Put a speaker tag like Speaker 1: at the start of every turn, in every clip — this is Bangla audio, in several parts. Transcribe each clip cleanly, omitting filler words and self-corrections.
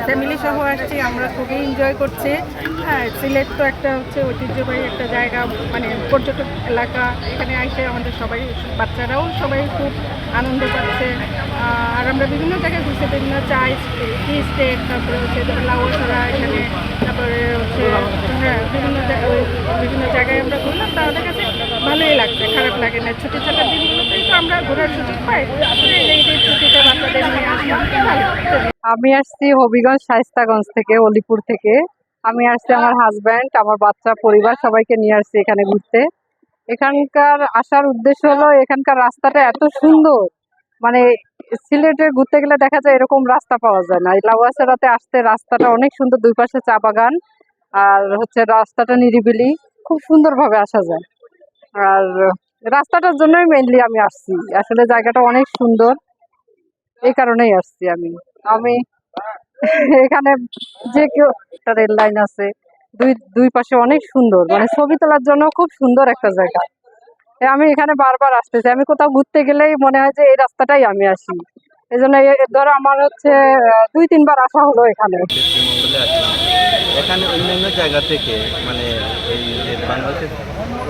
Speaker 1: ফ্যামিলি সহ আসছি, আমরা খুবই এনজয় করছি। হ্যাঁ, সিলেট তো একটা হচ্ছে ঐতিহ্যবাহী একটা জায়গা, মানে পর্যটক এলাকা। এখানে এসে আমাদের সবাই, বাচ্চারাও সবাই খুব আনন্দ পাচ্ছে। আর আমরা বিভিন্ন জায়গায় ঘুরছি, বিভিন্ন টি স্টেট, তারপরে হচ্ছে লাউয়াছড়া এখানে, তারপরে হচ্ছে হ্যাঁ বিভিন্ন জায়গায় আমরা ঘুরলাম। তা আমাদের কাছে ভালোই লাগছে, খারাপ লাগে না। ছুটি ছাটার দিনগুলোতেই তো আমরা ঘোরার সুযোগ পাই, এই ছুটিতে বাচ্চাদের নিয়ে আসলাম, ভালো।
Speaker 2: আমি আসছি হবিগঞ্জ শায়েস্তাগঞ্জ থেকে, অলিপুর থেকে। আমি আসছি আমার হাজব্যান্ড, আমার বাচ্চা, পরিবার সবাইকে নিয়ে আসছি এখানে ঘুরতে। এখানকার আসার উদ্দেশ্য হলো এখানকার রাস্তাটা এত সুন্দর, মানে সিলেটে ঘুরতে গেলে দেখা যায় এরকম রাস্তা পাওয়া যায় না। এই লাউয়াছড়াতে আসতে রাস্তাটা অনেক সুন্দর, দুই পাশে চা বাগান, আর হচ্ছে রাস্তাটা নিরিবিলি, খুব সুন্দরভাবে আসা যায়। আর রাস্তাটার জন্যই মেইনলি আমি আসছি, আসলে জায়গাটা অনেক সুন্দর, এই কারণেই আসছি আমি আমি এখানে যে কেউ, একটা রেল লাইন আছে, দুই দুই পাশে অনেক সুন্দর, মানে ছবি তোলার জন্য খুব সুন্দর একটা জায়গা। আমি এখানে বারবার আসতেছি, আমি কোথাও ঘুরতে গেলেই মনে হয় যে এই রাস্তাটাই আমি আসি। এই জন্য ধরো আমার হচ্ছে 2-3 বার আসা হলো এখানে।
Speaker 3: মঙ্গলে আসলাম। এখানে অন্যান্য জায়গা থেকে মানে এই যে বাংলাদেশের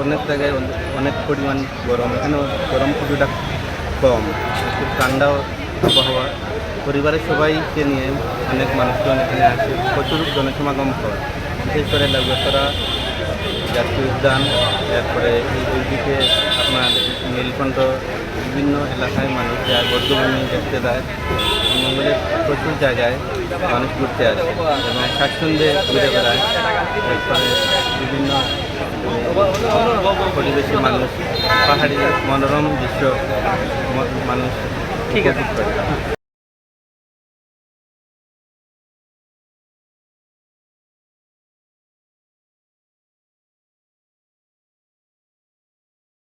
Speaker 3: অনেক জায়গায় অনেক পরিমাণ গরম, এখানেও গরম খুবটা কম, খুব ঠান্ডা আবহাওয়া। পরিবারের সবাইকে নিয়ে অনেক মানুষজন এখানে আসে, প্রচুর জনসমাগম হয়। বিশেষ করে লাউয়াছড়া জাতীয় উদ্যান, এরপরে এইদিকে আপনার নীলকণ্ঠ, বিভিন্ন এলাকায় মানুষ যায়, বর্ধমানে দেখতে যায়। মঙ্গলের প্রচুর জায়গায় মানুষ ঘুরতে আসে এবং স্বাচ্ছন্দ্যে ঘুরে বেড়ায়। এরপরে বিভিন্ন পরিবেশে মানুষ, পাহাড়ি মনোরম দৃশ্য মানুষ উপভোগ করে।